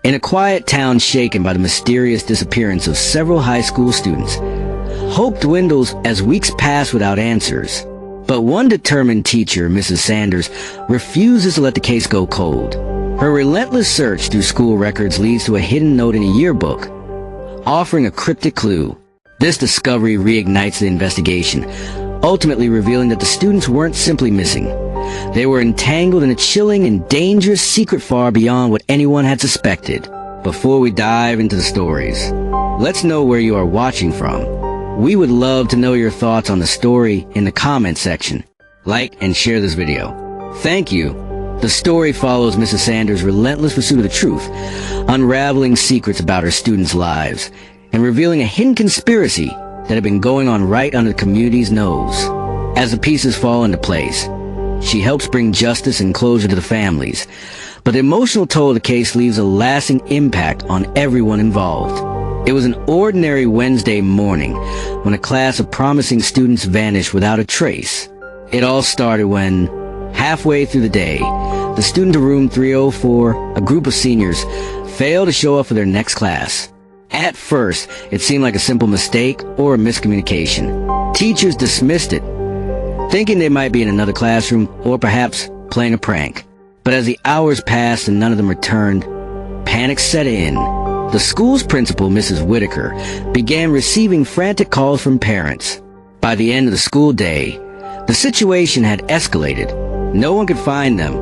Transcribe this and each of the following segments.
In a quiet town shaken by the mysterious disappearance of several high school students, hope dwindles as weeks pass without answers. But one determined teacher, Mrs. Sanders, refuses to let the case go cold. Her relentless search through school records leads to a hidden note in a yearbook, offering a cryptic clue. This discovery reignites the investigation, ultimately revealing that the students weren't simply missing. They were entangled in a chilling and dangerous secret far beyond what anyone had suspected. Before we dive into the stories, let's know where you are watching from. We would love to know your thoughts on the story in the comment section. Like and share this video. Thank you. The story follows Mrs. Sanders' relentless pursuit of the truth, unraveling secrets about her students' lives, and revealing a hidden conspiracy that had been going on right under the community's nose. As the pieces fall into place, she helps bring justice and closure to the families, but the emotional toll of the case leaves a lasting impact on everyone involved. It was an ordinary Wednesday morning when a class of promising students vanished without a trace. It all started when, halfway through the day, the student of room 304, a group of seniors, failed to show up for their next class. At first, it seemed like a simple mistake or a miscommunication. Teachers dismissed it, thinking they might be in another classroom or perhaps playing a prank. But as the hours passed and none of them returned, panic set in. The school's principal, Mrs. Whitaker, began receiving frantic calls from parents. By the end of the school day, the situation had escalated. No one could find them.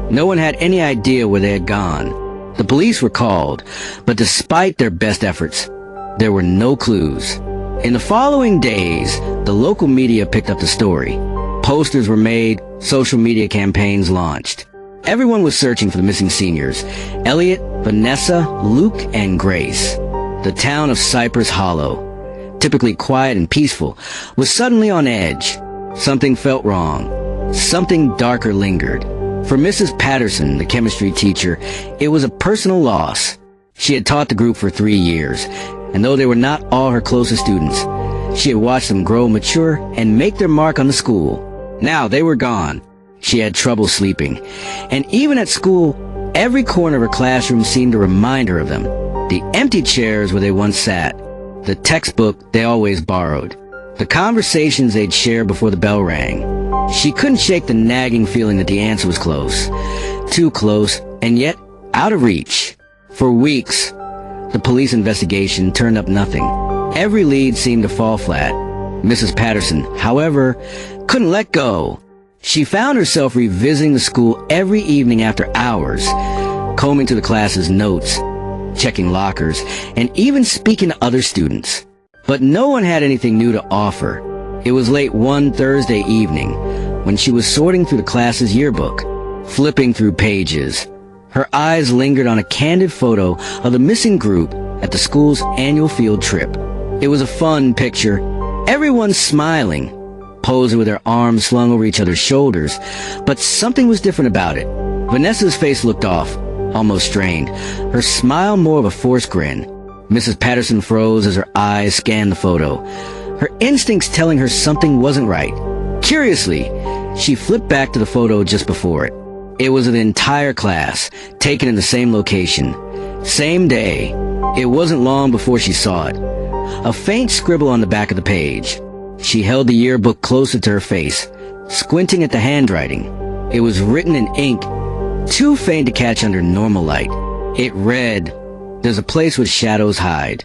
No one had any idea where they had gone. The police were called, but despite their best efforts, there were no clues. In the following days, the local media picked up the story. Posters were made, social media campaigns launched. Everyone was searching for the missing seniors: Elliot, Vanessa, Luke, and Grace. The town of Cypress Hollow, typically quiet and peaceful, was suddenly on edge. Something felt wrong. Something darker lingered. For Mrs. Patterson, the chemistry teacher, it was a personal loss. She had taught the group for 3 years, and though they were not all her closest students, she had watched them grow, mature, and make their mark on the school. Now they were gone. She had trouble sleeping, and even at school, every corner of her classroom seemed a reminder of them. The empty chairs where they once sat, the textbook they always borrowed, the conversations they'd share before the bell rang. She couldn't shake the nagging feeling that the answer was close. Too close, and yet out of reach. For weeks, the police investigation turned up nothing. Every lead seemed to fall flat. Mrs. Patterson, however, couldn't let go. She found herself revisiting the school every evening after hours, combing through the class's notes, checking lockers, and even speaking to other students. But no one had anything new to offer. It was late one Thursday evening when she was sorting through the class's yearbook, flipping through pages. Her eyes lingered on a candid photo of the missing group at the school's annual field trip. It was a fun picture. Everyone smiling, posing with their arms slung over each other's shoulders, but something was different about it. Vanessa's face looked off, almost strained, her smile more of a forced grin. Mrs. Patterson froze as her eyes scanned the photo, her instincts telling her something wasn't right. Curiously, she flipped back to the photo just before it. It was of the entire class, taken in the same location, same day. It wasn't long before she saw it. A faint scribble on the back of the page. She held the yearbook closer to her face, squinting at the handwriting. It was written in ink, too faint to catch under normal light. It read, "There's a place where shadows hide."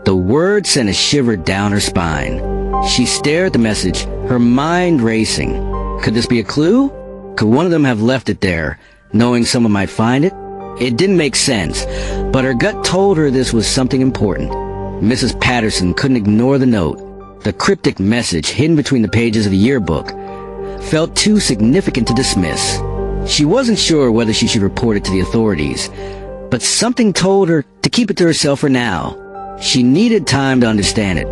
The word sent a shiver down her spine. She stared at the message, her mind racing. Could this be a clue? Could one of them have left it there, knowing someone might find it? It didn't make sense, but her gut told her this was something important. Mrs. Patterson couldn't ignore the note. The cryptic message hidden between the pages of the yearbook felt too significant to dismiss. She wasn't sure whether she should report it to the authorities, but something told her to keep it to herself for now. She needed time to understand it,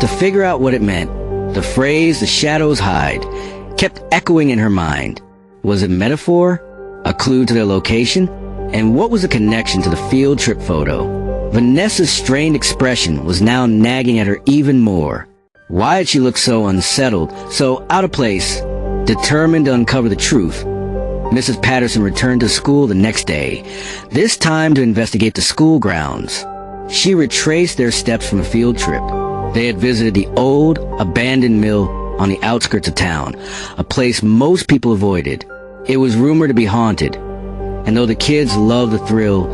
to figure out what it meant. The phrase, "the shadows hide," kept echoing in her mind. Was it metaphor? A clue to their location? And what was the connection to the field trip photo? Vanessa's strained expression was now nagging at her even more. Why had she looked so unsettled, so out of place, determined to uncover the truth? Mrs. Patterson returned to school the next day, this time to investigate the school grounds. She retraced their steps from a field trip. They had visited the old, abandoned mill on the outskirts of town, a place most people avoided. It was rumored to be haunted, and though the kids loved the thrill,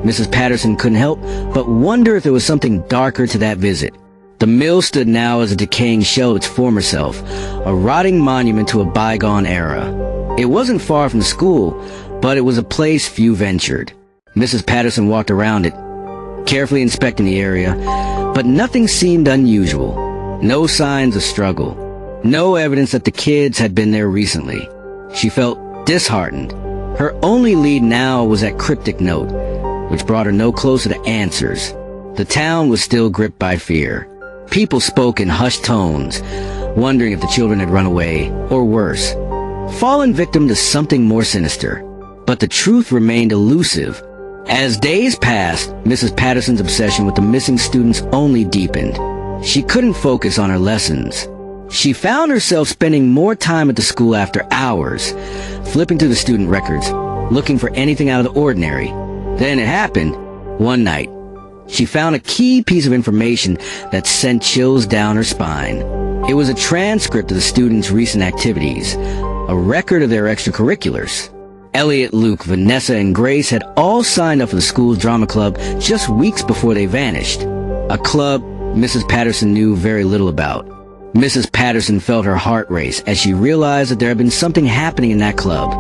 Mrs. Patterson couldn't help but wonder if there was something darker to that visit. The mill stood now as a decaying shell of its former self, a rotting monument to a bygone era. It wasn't far from the school, but it was a place few ventured. Mrs. Patterson walked around it, carefully inspecting the area, but nothing seemed unusual. No signs of struggle. No evidence that the kids had been there recently. She felt disheartened. Her only lead now was that cryptic note, which brought her no closer to answers. The town was still gripped by fear. People spoke in hushed tones, wondering if the children had run away, or worse, fallen victim to something more sinister. But the truth remained elusive. As days passed, Mrs. Patterson's obsession with the missing students only deepened. She couldn't focus on her lessons. She found herself spending more time at the school after hours, flipping through the student records, looking for anything out of the ordinary. Then it happened. One night, she found a key piece of information that sent chills down her spine. It was a transcript of the students' recent activities, a record of their extracurriculars. Elliot, Luke, Vanessa, and Grace had all signed up for the school's drama club just weeks before they vanished. A club Mrs. Patterson knew very little about. Mrs. Patterson felt her heart race as she realized that there had been something happening in that club.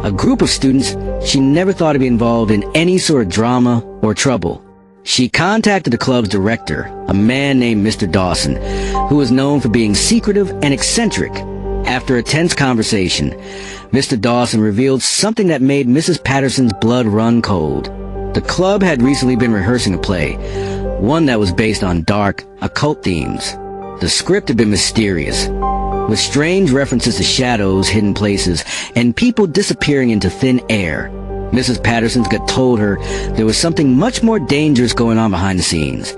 A group of students she never thought to be involved in any sort of drama or trouble. She contacted the club's director, a man named Mr. Dawson, who was known for being secretive and eccentric. After a tense conversation, Mr. Dawson revealed something that made Mrs. Patterson's blood run cold. The club had recently been rehearsing a play, one that was based on dark, occult themes. The script had been mysterious, with strange references to shadows, hidden places, and people disappearing into thin air. Mrs. Patterson's gut told her there was something much more dangerous going on behind the scenes,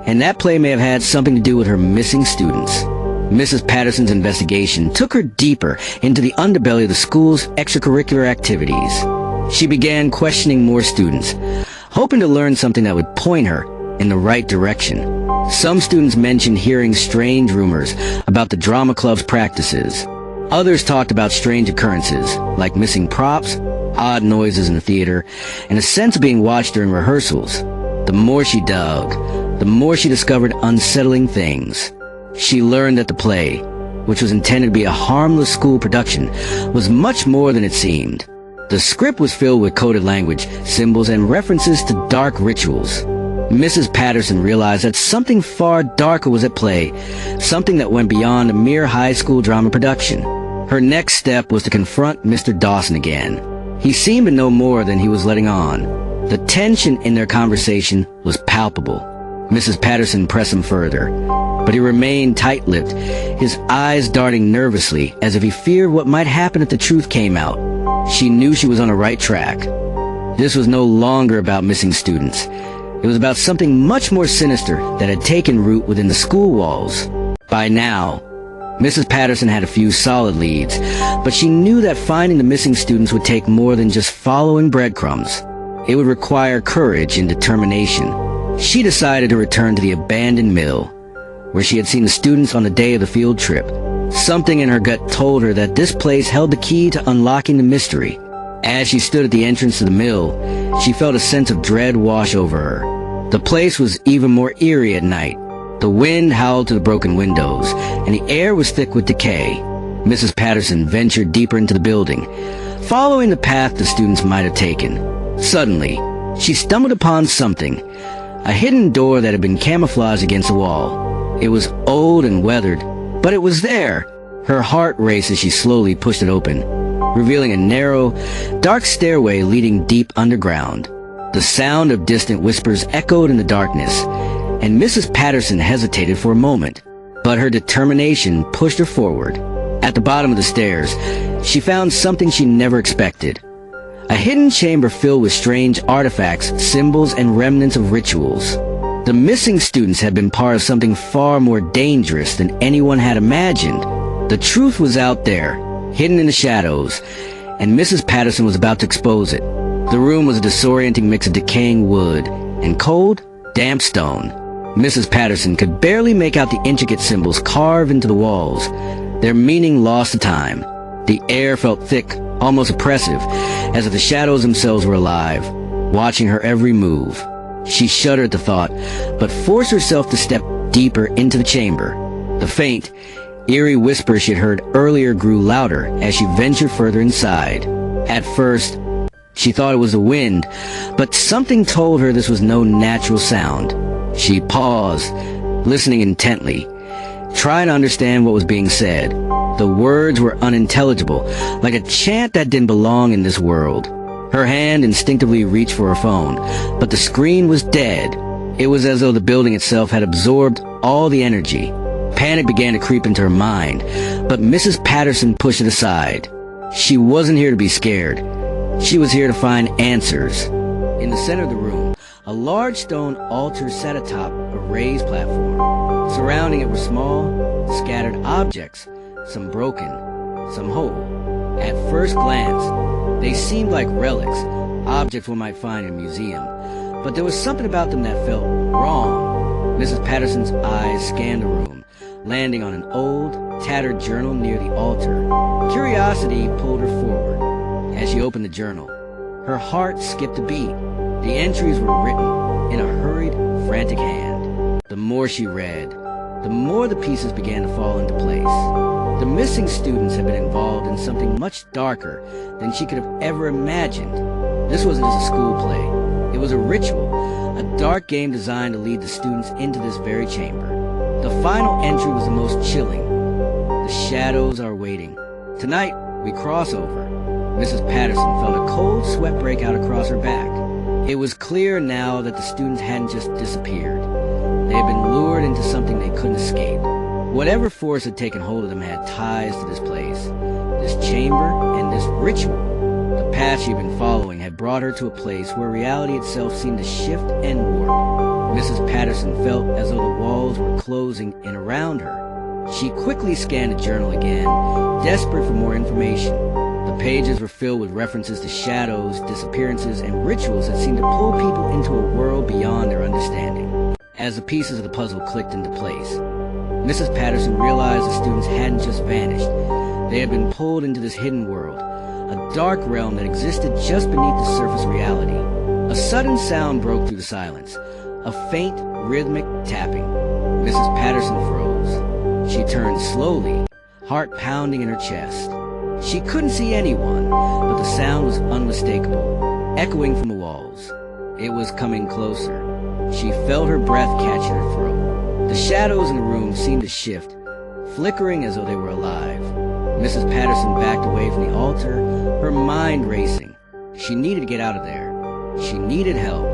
and that play may have had something to do with her missing students. Mrs. Patterson's investigation took her deeper into the underbelly of the school's extracurricular activities. She began questioning more students, hoping to learn something that would point her in the right direction. Some students mentioned hearing strange rumors about the drama club's practices. Others talked about strange occurrences, like missing props, odd noises in the theater, and a sense of being watched during rehearsals. The more she dug, the more she discovered unsettling things. She learned that the play, which was intended to be a harmless school production, was much more than it seemed. The script was filled with coded language, symbols, and references to dark rituals. Mrs. Patterson realized that something far darker was at play, something that went beyond a mere high school drama production. Her next step was to confront Mr. Dawson again. He seemed to know more than he was letting on. The tension in their conversation was palpable. Mrs. Patterson pressed him further, but he remained tight-lipped, his eyes darting nervously as if he feared what might happen if the truth came out. She knew she was on the right track. This was no longer about missing students. It was about something much more sinister that had taken root within the school walls. By now, Mrs. Patterson had a few solid leads, but she knew that finding the missing students would take more than just following breadcrumbs. It would require courage and determination. She decided to return to the abandoned mill, where she had seen the students on the day of the field trip. Something in her gut told her that this place held the key to unlocking the mystery. As she stood at the entrance to the mill, she felt a sense of dread wash over her. The place was even more eerie at night. The wind howled through the broken windows, and the air was thick with decay. Mrs. Patterson ventured deeper into the building, following the path the students might have taken. Suddenly, she stumbled upon something, a hidden door that had been camouflaged against the wall. It was old and weathered, but it was there. Her heart raced as she slowly pushed it open, revealing a narrow, dark stairway leading deep underground. The sound of distant whispers echoed in the darkness, and Mrs. Patterson hesitated for a moment, but her determination pushed her forward. At the bottom of the stairs, she found something she never expected. A hidden chamber filled with strange artifacts, symbols, and remnants of rituals. The missing students had been part of something far more dangerous than anyone had imagined. The truth was out there, hidden in the shadows, and Mrs. Patterson was about to expose it. The room was a disorienting mix of decaying wood and cold, damp stone. Mrs. Patterson could barely make out the intricate symbols carved into the walls, their meaning lost to time. The air felt thick, almost oppressive, as if the shadows themselves were alive, watching her every move. She shuddered at the thought, but forced herself to step deeper into the chamber. The faint, eerie whisper she had heard earlier grew louder as she ventured further inside. At first, she thought it was the wind, but something told her this was no natural sound. She paused, listening intently, trying to understand what was being said. The words were unintelligible, like a chant that didn't belong in this world. Her hand instinctively reached for her phone, but the screen was dead. It was as though the building itself had absorbed all the energy. Panic began to creep into her mind, but Mrs. Patterson pushed it aside. She wasn't here to be scared. She was here to find answers. In the center of the room, a large stone altar sat atop a raised platform. Surrounding it were small, scattered objects, some broken, some whole. At first glance, they seemed like relics, objects one might find in a museum. But there was something about them that felt wrong. Mrs. Patterson's eyes scanned the room, landing on an old, tattered journal near the altar. Curiosity pulled her forward. As she opened the journal, her heart skipped a beat. The entries were written in a hurried, frantic hand. The more she read, the more the pieces began to fall into place. The missing students had been involved in something much darker than she could have ever imagined. This wasn't just a school play. It was a ritual, a dark game designed to lead the students into this very chamber. The final entry was the most chilling. The shadows are waiting. Tonight, we cross over. Mrs. Patterson felt a cold sweat break out across her back. It was clear now that the students hadn't just disappeared. They had been lured into something they couldn't escape. Whatever force had taken hold of them had ties to this place, this chamber, and this ritual. The path she'd been following had brought her to a place where reality itself seemed to shift and warp. Mrs. Patterson felt as though the walls were closing in around her. She quickly scanned the journal again, desperate for more information. The pages were filled with references to shadows, disappearances, and rituals that seemed to pull people into a world beyond their understanding. As the pieces of the puzzle clicked into place, Mrs. Patterson realized the students hadn't just vanished. They had been pulled into this hidden world, a dark realm that existed just beneath the surface of reality. A sudden sound broke through the silence, a faint, rhythmic tapping. Mrs. Patterson froze. She turned slowly, heart pounding in her chest. She couldn't see anyone, but the sound was unmistakable, echoing from the walls. It was coming closer. She felt her breath catch in her throat. The shadows in the room seemed to shift, flickering as though they were alive. Mrs. Patterson backed away from the altar, her mind racing. She needed to get out of there. She needed help,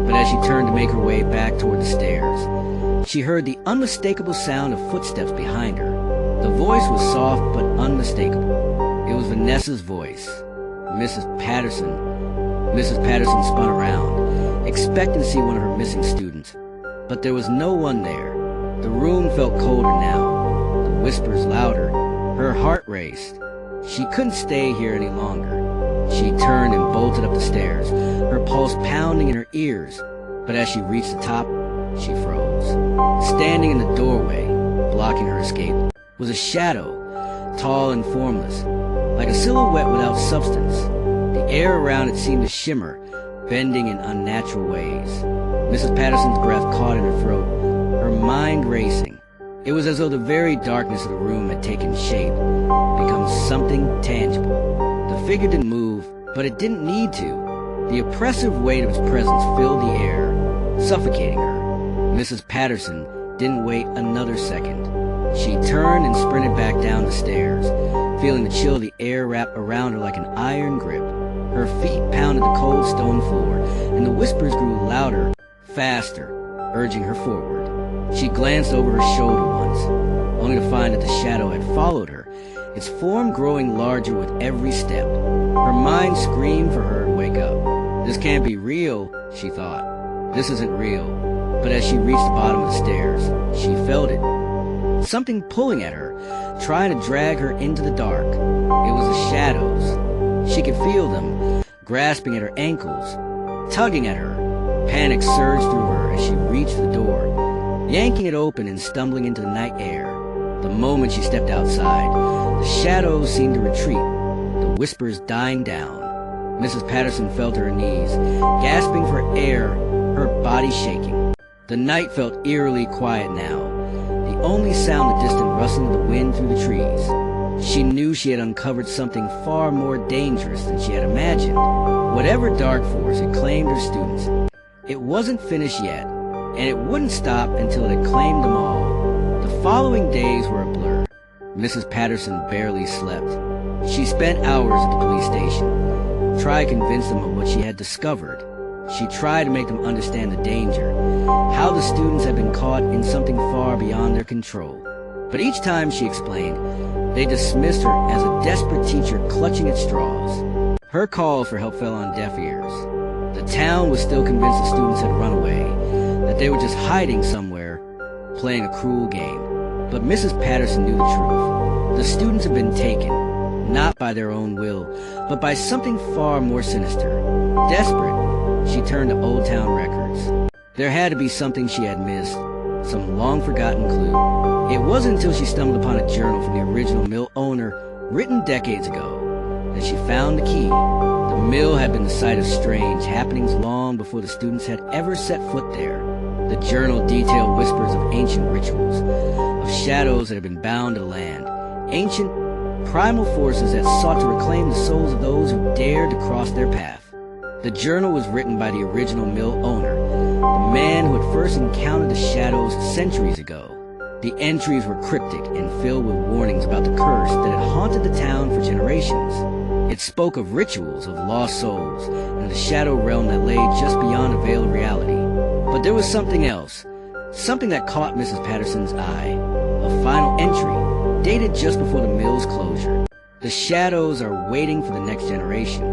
but as she turned to make her way back toward the stairs, she heard the unmistakable sound of footsteps behind her. The voice was soft but unmistakable. It was Vanessa's voice. Mrs. Patterson spun around, expecting to see one of her missing students. But there was no one there. The room felt colder now, the whispers louder. Her heart raced. She couldn't stay here any longer. She turned and bolted up the stairs, her pulse pounding in her ears. But as she reached the top, she froze. Standing in the doorway, blocking her escape, was a shadow, tall and formless, like a silhouette without substance. The air around it seemed to shimmer, bending in unnatural ways. Mrs. Patterson's breath caught in her throat, her mind racing. It was as though the very darkness of the room had taken shape, become something tangible. The figure didn't move, but it didn't need to. The oppressive weight of its presence filled the air, suffocating her. Mrs. Patterson didn't wait another second. She turned and sprinted back down the stairs, feeling the chill of the air wrap around her like an iron grip. Her feet pounded the cold stone floor, and the whispers grew louder, faster, urging her forward. She glanced over her shoulder once, only to find that the shadow had followed her, its form growing larger with every step. Her mind screamed for her to wake up. This can't be real, she thought. This isn't real. But as she reached the bottom of the stairs, she felt it. Something pulling at her, trying to drag her into the dark. It was the shadows. She could feel them, grasping at her ankles, tugging at her. Panic surged through her as she reached the door, yanking it open and stumbling into the night air. The moment she stepped outside, the shadows seemed to retreat, the whispers dying down. Mrs. Patterson fell to her knees, gasping for air, her body shaking. The night felt eerily quiet now, the only sound the distant rustling of the wind through the trees. She knew she had uncovered something far more dangerous than she had imagined. Whatever dark force had claimed her students, it wasn't finished yet, and it wouldn't stop until it had claimed them all. The following days were a blur. Mrs. Patterson barely slept. She spent hours at the police station, tried to convince them of what she had discovered. She tried to make them understand the danger, how the students had been caught in something far beyond their control. But each time she explained, they dismissed her as a desperate teacher clutching at straws. Her call for help fell on deaf ears. The town was still convinced the students had run away, that they were just hiding somewhere, playing a cruel game. But Mrs. Patterson knew the truth. The students had been taken, not by their own will, but by something far more sinister. Desperate, she turned to Old Town records. There had to be something she had missed, some long-forgotten clue. It wasn't until she stumbled upon a journal from the original mill owner, written decades ago, that she found the key. The mill had been the site of strange happenings long before the students had ever set foot there. The journal detailed whispers of ancient rituals, of shadows that had been bound to the land, ancient, primal forces that sought to reclaim the souls of those who dared to cross their path. The journal was written by the original mill owner, the man who had first encountered the shadows centuries ago. The entries were cryptic and filled with warnings about the curse that had haunted the town for generations. It spoke of rituals of lost souls and the shadow realm that lay just beyond the veil of reality. But there was something else, something that caught Mrs. Patterson's eye. A final entry, dated just before the mill's closure. The shadows are waiting for the next generation.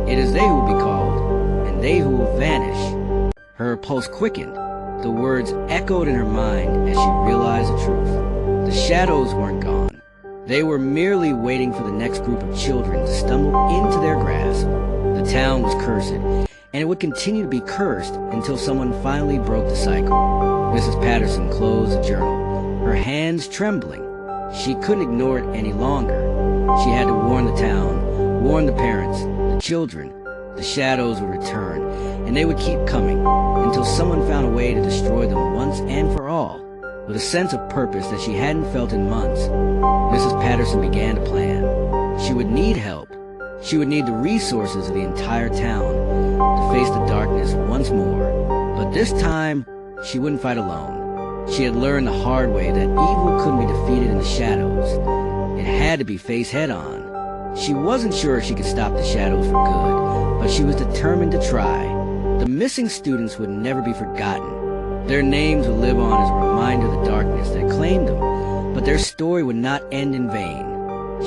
It is they who will be called, and they who will vanish. Her pulse quickened. The words echoed in her mind as she realized the truth. The shadows weren't gone. They were merely waiting for the next group of children to stumble into their grasp. The town was cursed, and it would continue to be cursed until someone finally broke the cycle. Mrs. Patterson closed the journal, her hands trembling. She couldn't ignore it any longer. She had to warn the town, warn the parents, the children. The shadows would return, and they would keep coming, until someone found a way to destroy them once and for all. With a sense of purpose that she hadn't felt in months, Mrs. Patterson began to plan. She would need help. She would need the resources of the entire town to face the darkness once more. But this time, she wouldn't fight alone. She had learned the hard way that evil couldn't be defeated in the shadows. It had to be faced head-on. She wasn't sure she could stop the shadows for good, but she was determined to try. The missing students would never be forgotten. Their names would live on as a reminder of the darkness that claimed them, but their story would not end in vain.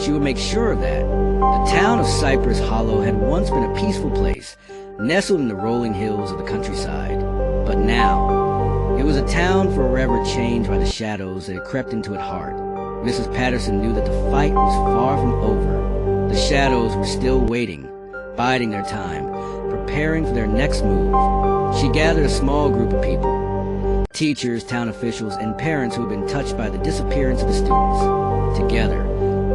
She would make sure of that. The town of Cypress Hollow had once been a peaceful place, nestled in the rolling hills of the countryside. But now, it was a town forever changed by the shadows that had crept into its heart. Mrs. Patterson knew that the fight was far from over. The shadows were still waiting, biding their time, preparing for their next move. She gathered a small group of people, teachers, town officials, and parents who had been touched by the disappearance of the students. Together,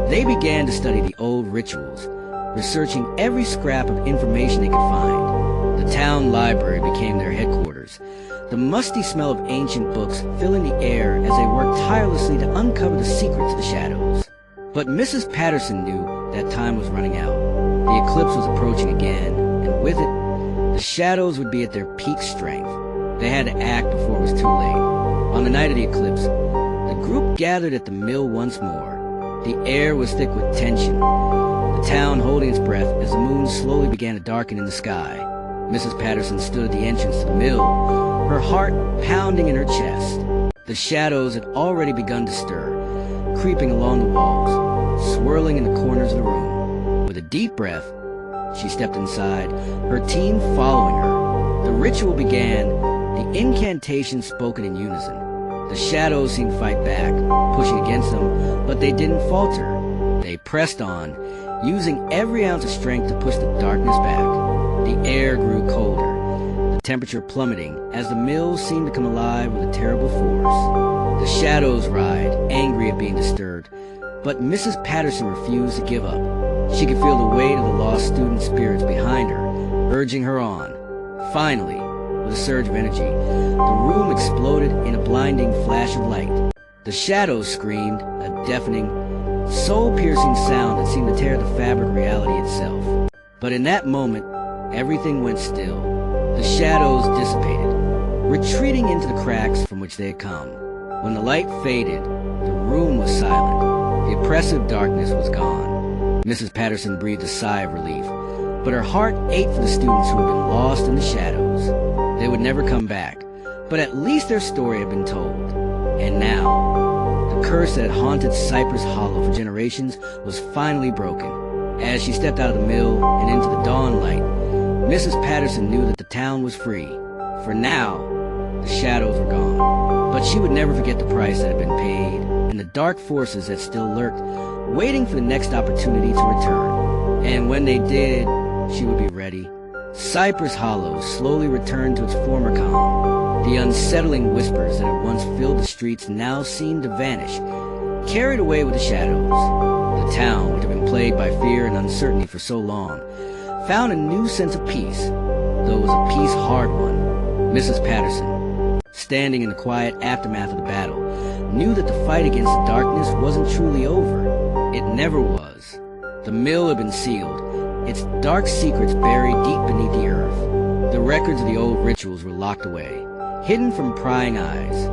they began to study the old rituals, researching every scrap of information they could find. The town library became their headquarters, the musty smell of ancient books filling the air as they worked tirelessly to uncover the secrets of the shadows. But Mrs. Patterson knew that time was running out. The eclipse was approaching again, and with it, the shadows would be at their peak strength. They had to act before it was too late. On the night of the eclipse, the group gathered at the mill once more. The air was thick with tension, the town holding its breath as the moon slowly began to darken in the sky. Mrs. Patterson stood at the entrance to the mill, her heart pounding in her chest. The shadows had already begun to stir, creeping along the walls, swirling in the corners of the room. With a deep breath, she stepped inside, her team following her. The ritual began, the incantations spoken in unison. The shadows seemed to fight back, pushing against them, but they didn't falter. They pressed on, using every ounce of strength to push the darkness back. The air grew colder, the temperature plummeting as the mill seemed to come alive with a terrible force. The shadows writhed, angry at being disturbed, but Mrs. Patterson refused to give up. She could feel the weight of the lost student spirits behind her, urging her on. Finally, with a surge of energy, the room exploded in a blinding flash of light. The shadows screamed, a deafening, soul-piercing sound that seemed to tear the fabric of reality itself. But in that moment, everything went still. The shadows dissipated, retreating into the cracks from which they had come. When the light faded, the room was silent. The oppressive darkness was gone. Mrs. Patterson breathed a sigh of relief, but her heart ached for the students who had been lost in the shadows. They would never come back, but at least their story had been told. And now, the curse that had haunted Cypress Hollow for generations was finally broken. As she stepped out of the mill and into the dawn light, Mrs. Patterson knew that the town was free. For now, the shadows were gone. But she would never forget the price that had been paid and the dark forces that still lurked, waiting for the next opportunity to return. And when they did, she would be ready. Cypress Hollow slowly returned to its former calm. The unsettling whispers that had once filled the streets now seemed to vanish, carried away with the shadows. The town, which had been plagued by fear and uncertainty for so long, found a new sense of peace, though it was a peace hard one. Mrs. Patterson, standing in the quiet aftermath of the battle, knew that the fight against the darkness wasn't truly over. It never was. The mill had been sealed, its dark secrets buried deep beneath the earth. The records of the old rituals were locked away, hidden from prying eyes.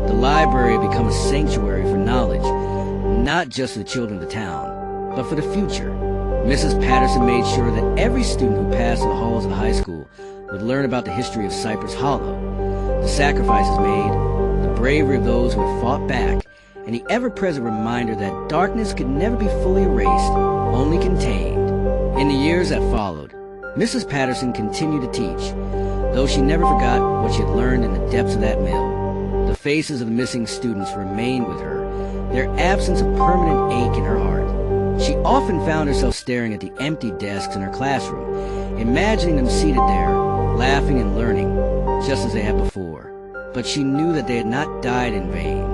The library had become a sanctuary for knowledge, not just for the children of the town, but for the future. Mrs. Patterson made sure that every student who passed through the halls of the high school would learn about the history of Cypress Hollow, the sacrifices made, the bravery of those who had fought back, and the ever-present reminder that darkness could never be fully erased, only contained. In the years that followed, Mrs. Patterson continued to teach, though she never forgot what she had learned in the depths of that mill. The faces of the missing students remained with her, their absence a permanent ache in her heart. She often found herself staring at the empty desks in her classroom, imagining them seated there, laughing and learning, just as they had before. But she knew that they had not died in vain.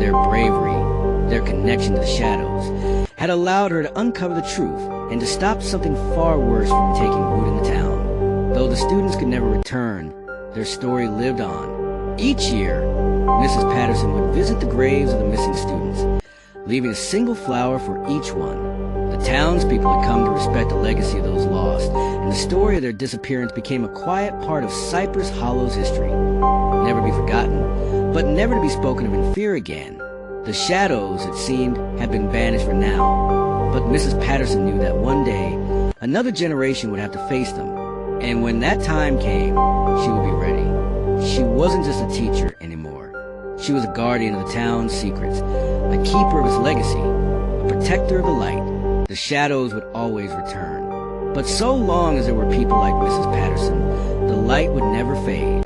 Their bravery, their connection to the shadows, had allowed her to uncover the truth and to stop something far worse from taking root in the town. Though the students could never return, their story lived on. Each year, Mrs. Patterson would visit the graves of the missing students, leaving a single flower for each one. The townspeople had come to respect the legacy of those lost, and the story of their disappearance became a quiet part of Cypress Hollow's history. Never to be forgotten, but never to be spoken of in fear again. The shadows, it seemed, had been banished for now, but Mrs. Patterson knew that one day, another generation would have to face them, and when that time came, she would be ready. She wasn't just a teacher anymore. She was a guardian of the town's secrets, a keeper of its legacy, a protector of the light. The shadows would always return. But so long as there were people like Mrs. Patterson, the light would never fade.